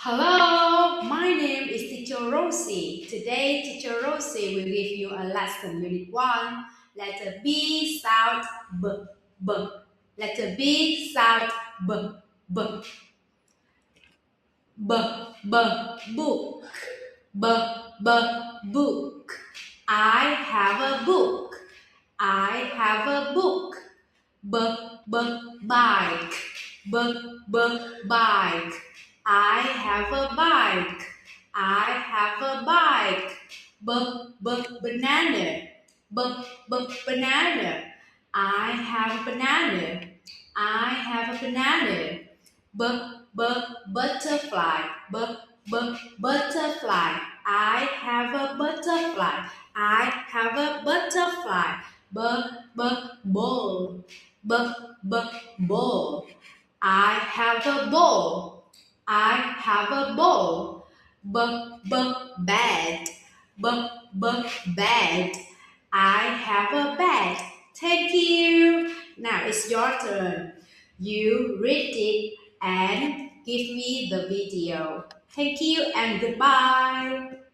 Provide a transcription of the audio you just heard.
Hello, my name is Teacher Rosie. Today, Teacher Rosie will give you a lesson, Unit 1. Letter B sound B, B. Letter B sound B, B. B, B, book. B, B, book. I have a book. I have a book. B, B, bike. B, B, bike. I have a bike. I have a bike. B, B, banana. B, B, banana. I have a banana. I have a banana. B, B, butterfly. B, B, butterfly. I have a butterfly. I have a butterfly. B, B, ball. B, B, ball. I have a ball. I have a ball. B, B, bed. B, B, bed. I have a bed. Thank you. Now it's your turn. You read it and give me the video. Thank you and goodbye.